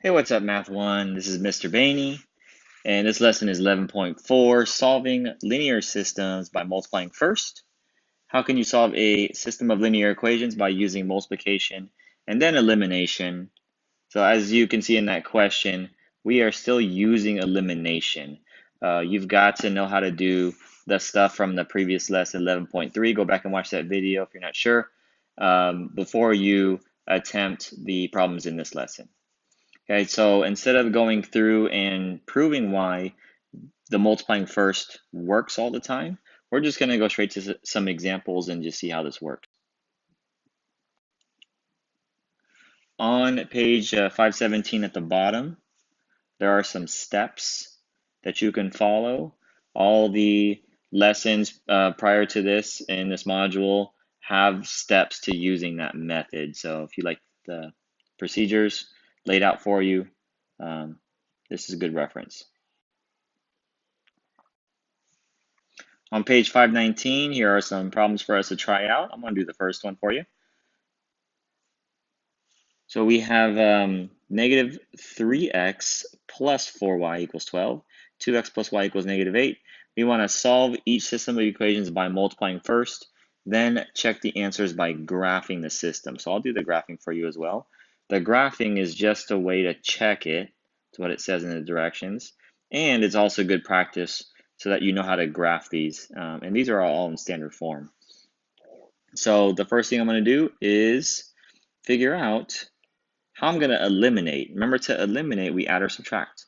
Hey, what's up, Math 1? This is Mr. Bainey, and this lesson is 11.4, Solving Linear Systems by Multiplying First. How can you solve a system of linear equations by using multiplication and then elimination? So as you can see in that question, we are still using elimination. You've got to know how to do the stuff from the previous lesson, 11.3. Go back and watch that video if you're not sure, before you attempt the problems in this lesson. Okay, so instead of going through and proving why the multiplying first works all the time, we're just going to go straight to some examples and just see how this works. On page 517 at the bottom, there are some steps that you can follow. All the lessons prior to this in this module have steps to using that method. So if you like the procedures laid out for you, this is a good reference. On page 519, here are some problems for us to try out. I'm going to do the first one for you. So we have negative 3x plus 4y equals 12. 2x plus y equals negative 8. We want to solve each system of equations by multiplying first, then check the answers by graphing the system. So I'll do the graphing for you as well. The graphing is just a way to check it, to what it says in the directions, and it's also good practice so that you know how to graph these. And these are all in standard form. So the first thing I'm going to do is figure out how I'm going to eliminate. Remember, to eliminate, we add or subtract.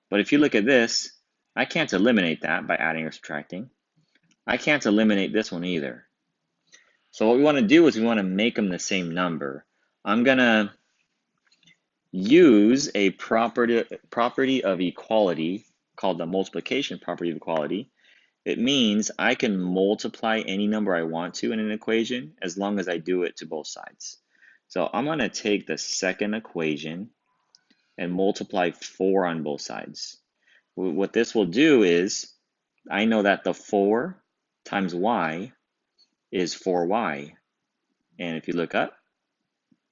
But if you look at this, I can't eliminate that by adding or subtracting. I can't eliminate this one either. So what we want to do is we want to make them the same number. I'm going to use a property of equality called the multiplication property of equality. It means I can multiply any number I want to in an equation as long as I do it to both sides. So I'm going to take the second equation and multiply 4 on both sides. What this will do is, I know that the 4 times y is 4y. And if you look up,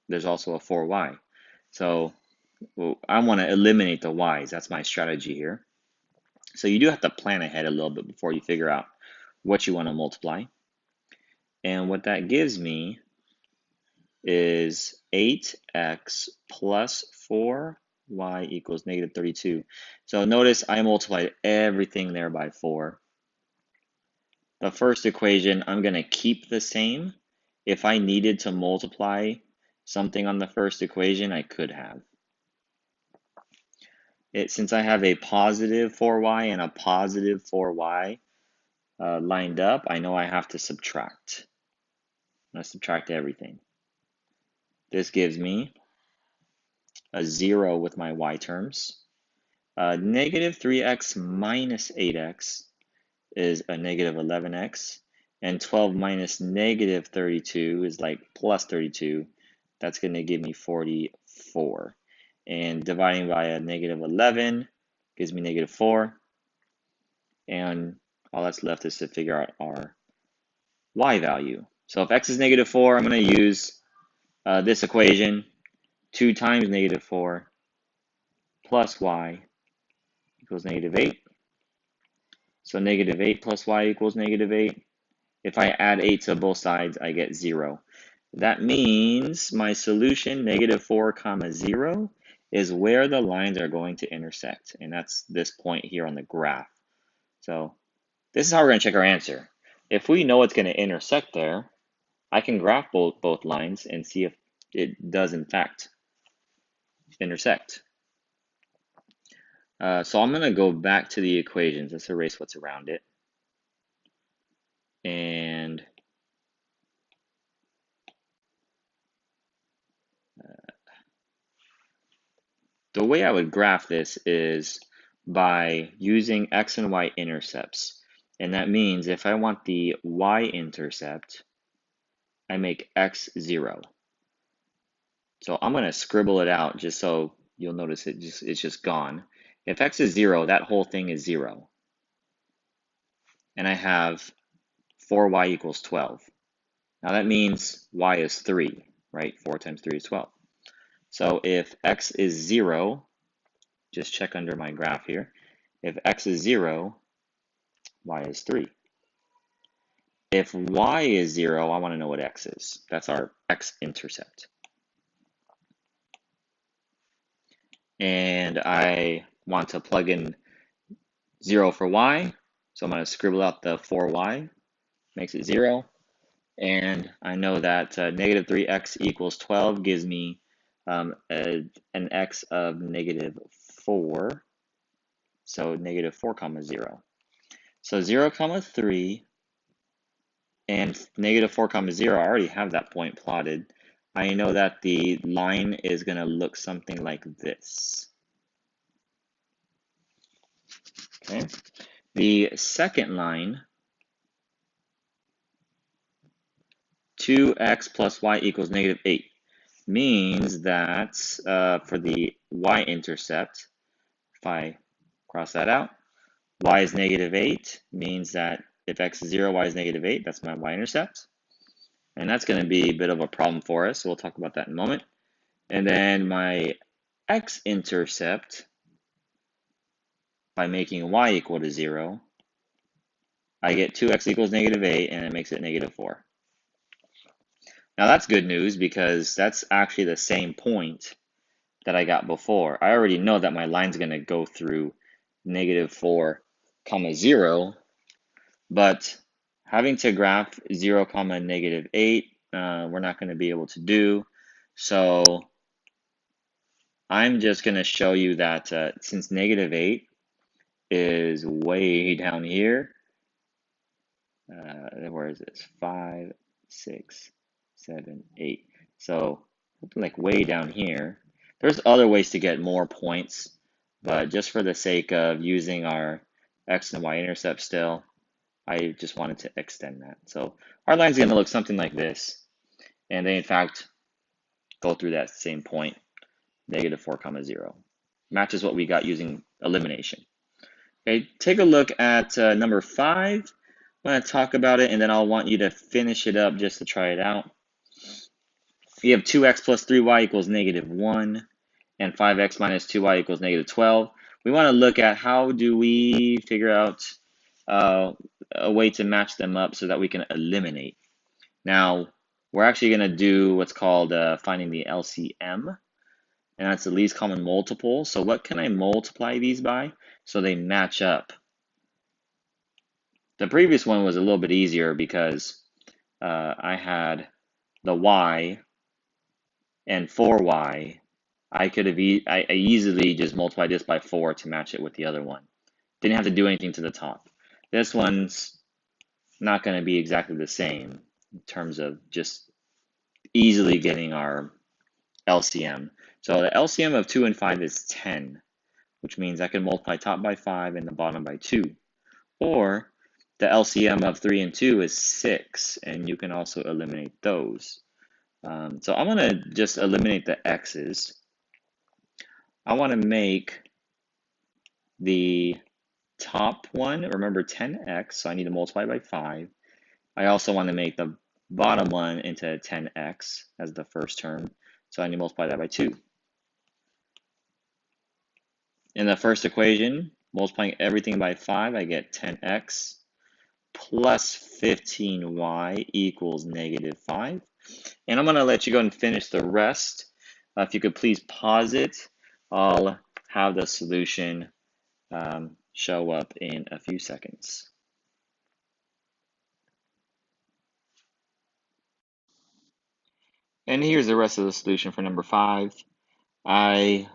there's also a 4y. So I want to eliminate the y's. That's my strategy here. So you do have to plan ahead a little bit before you figure out what you want to multiply. And what that gives me is 8x plus 4y equals negative 32. So notice I multiplied everything there by 4. The first equation I'm going to keep the same. If I needed to multiply something on the first equation, I could have. Since I have a positive 4y and a positive 4y lined up, I know I have to subtract. I'm going to subtract everything. This gives me a 0 with my y terms. Negative 3x minus 8x is a negative 11x. And 12 minus negative 32 is like plus 32. That's going to give me 44. And dividing by a negative 11 gives me negative 4. And all that's left is to figure out our y value. So if x is negative 4, I'm going to use this equation. 2 times negative 4 plus y equals negative 8. So negative 8 plus y equals negative 8. If I add 8 to both sides, I get 0. That means my solution, negative 4 comma 0, is where the lines are going to intersect. And that's this point here on the graph. So this is how we're going to check our answer. If we know it's going to intersect there, I can graph both lines and see if it does in fact intersect. So I'm going to go back to the equations. Let's erase what's around it. And the way I would graph this is by using X and Y-intercepts. And that means if I want the Y-intercept, I make X 0. So I'm going to scribble it out just so you'll notice it's just gone. If X is 0, that whole thing is 0. And I have 4y equals 12. Now that means y is 3, right? 4 times 3 is 12. So if x is 0, just check under my graph here. If x is 0, y is 3. If y is 0, I want to know what x is. That's our x-intercept. And I want to plug in 0 for y, so I'm going to scribble out the 4y, makes it 0. And I know that negative 3x equals 12 gives me an x of negative 4. So negative 4 comma 0. So 0 comma 3 and negative 4 comma 0, I already have that point plotted. I know that the line is going to look something like this. Okay. The second line, 2x plus y equals negative 8, means that for the y-intercept, if I cross that out, y is negative 8, means that if x is 0, y is negative 8, that's my y-intercept. And that's going to be a bit of a problem for us, so we'll talk about that in a moment. And then my x-intercept, by making y equal to 0, I get 2x equals negative 8, and it makes it negative 4. Now that's good news because that's actually the same point that I got before. I already know that my line's going to go through negative 4 comma 0, but having to graph 0 comma negative 8, we're not going to be able to do. So I'm just going to show you that since negative 8 is way down here, where is this? 5, 6, 7, 8. So like way down here. There's other ways to get more points, but just for the sake of using our x and y-intercept still, I just wanted to extend that. So our line's going to look something like this, and they in fact go through that same point, negative 4 comma 0. Matches what we got using elimination. Okay, take a look at number 5. I'm going to talk about it, and then I'll want you to finish it up just to try it out. You have 2x plus 3y equals negative 1, and 5x minus 2y equals negative 12. We want to look at how do we figure out a way to match them up so that we can eliminate. Now, we're actually going to do what's called finding the LCM, and that's the least common multiple. So what can I multiply these by so they match up? The previous one was a little bit easier because I had the y and 4y. I could have I easily just multiplied this by 4 to match it with the other one. Didn't have to do anything to the top. This one's not going to be exactly the same in terms of just easily getting our LCM. So the LCM of 2 and 5 is 10, which means I can multiply top by 5 and the bottom by 2. Or the LCM of 3 and 2 is 6, and you can also eliminate those. So I'm going to just eliminate the x's. I want to make the top one, remember 10x, so I need to multiply by 5. I also want to make the bottom one into 10x as the first term, so I need to multiply that by 2. In the first equation, multiplying everything by 5, I get 10x plus 15y equals negative 5. And I'm going to let you go and finish the rest. If you could please pause it, I'll have the solution show up in a few seconds. And here's the rest of the solution for number 5. I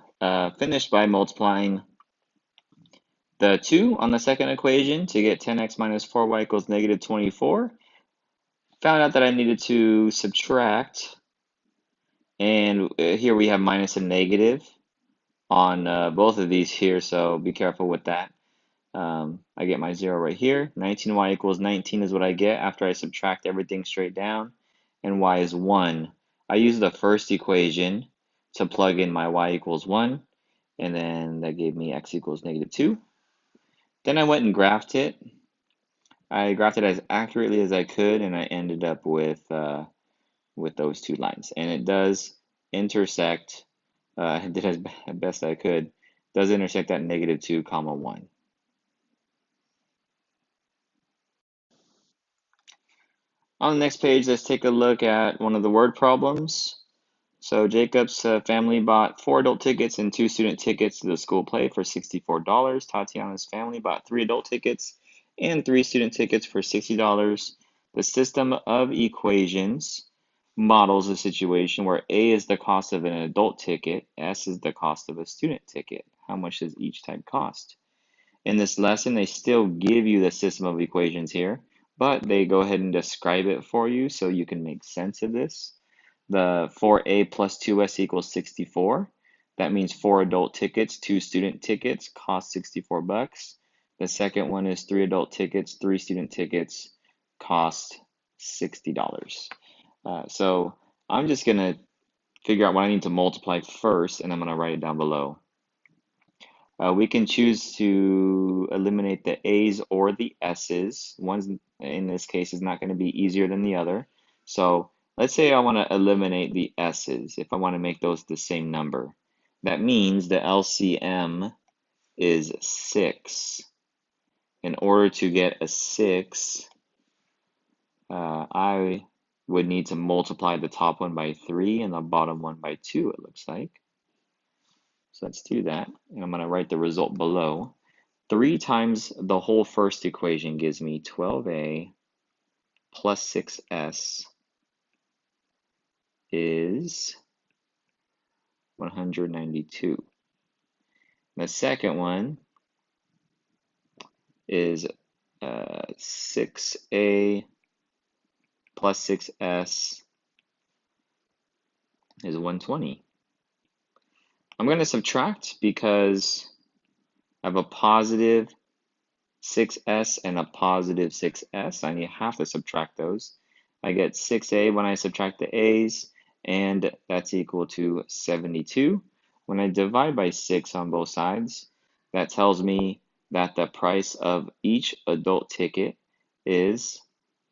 finished by multiplying the 2 on the second equation to get 10x minus 4y equals negative 24. Found out that I needed to subtract, and here we have minus and negative on both of these here, so be careful with that. I get my 0 right here. 19y equals 19 is what I get after I subtract everything straight down, and y is 1. I use the first equation to plug in my y equals 1, and then that gave me x equals negative 2. Then I went and graphed it. I graphed it as accurately as I could, and I ended up with those two lines. And it does intersect. I did as best I could. does intersect at -2, 1. On the next page, let's take a look at one of the word problems. So Jacob's family bought 4 adult tickets and 2 student tickets to the school play for $64. Tatiana's family bought 3 adult tickets and 3 student tickets for $60. The system of equations models a situation where A is the cost of an adult ticket, S is the cost of a student ticket. How much does each type cost? In this lesson, they still give you the system of equations here, but they go ahead and describe it for you so you can make sense of this. The 4A plus 2S equals 64. That means 4 adult tickets, 2 student tickets cost 64 bucks. The second one is 3 adult tickets, 3 student tickets cost $60. So I'm just going to figure out what I need to multiply first, and I'm going to write it down below. We can choose to eliminate the A's or the S's. One in this case is not going to be easier than the other. So let's say I want to eliminate the S's if I want to make those the same number. That means the LCM is 6. In order to get a 6, I would need to multiply the top one by 3 and the bottom one by 2, it looks like. So let's do that. And I'm going to write the result below. 3 times the whole first equation gives me 12a plus 6s is 192. The second one is 6a plus 6s is 120. I'm going to subtract because I have a positive 6s and a positive 6s. I have to subtract those. I get 6a when I subtract the a's, and that's equal to 72. When I divide by 6 on both sides, that tells me that the price of each adult ticket is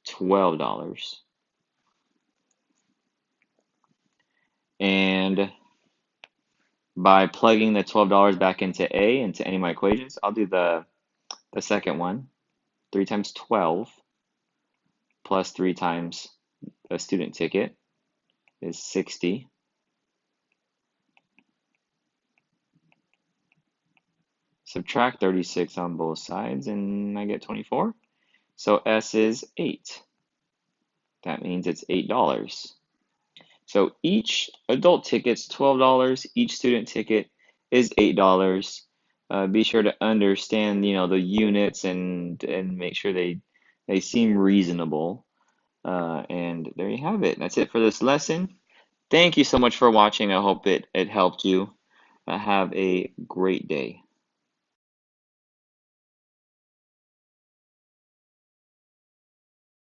$12. And by plugging the $12 back into A, into any of my equations, I'll do the second one. 3 times 12 plus 3 times a student ticket is 60. Subtract 36 on both sides and I get 24. So S is 8. That means it's $8. So each adult ticket's $12, each student ticket is $8. Be sure to understand, the units and make sure they seem reasonable. And there you have it. That's it for this lesson. Thank you so much for watching. I hope it helped you. Have a great day.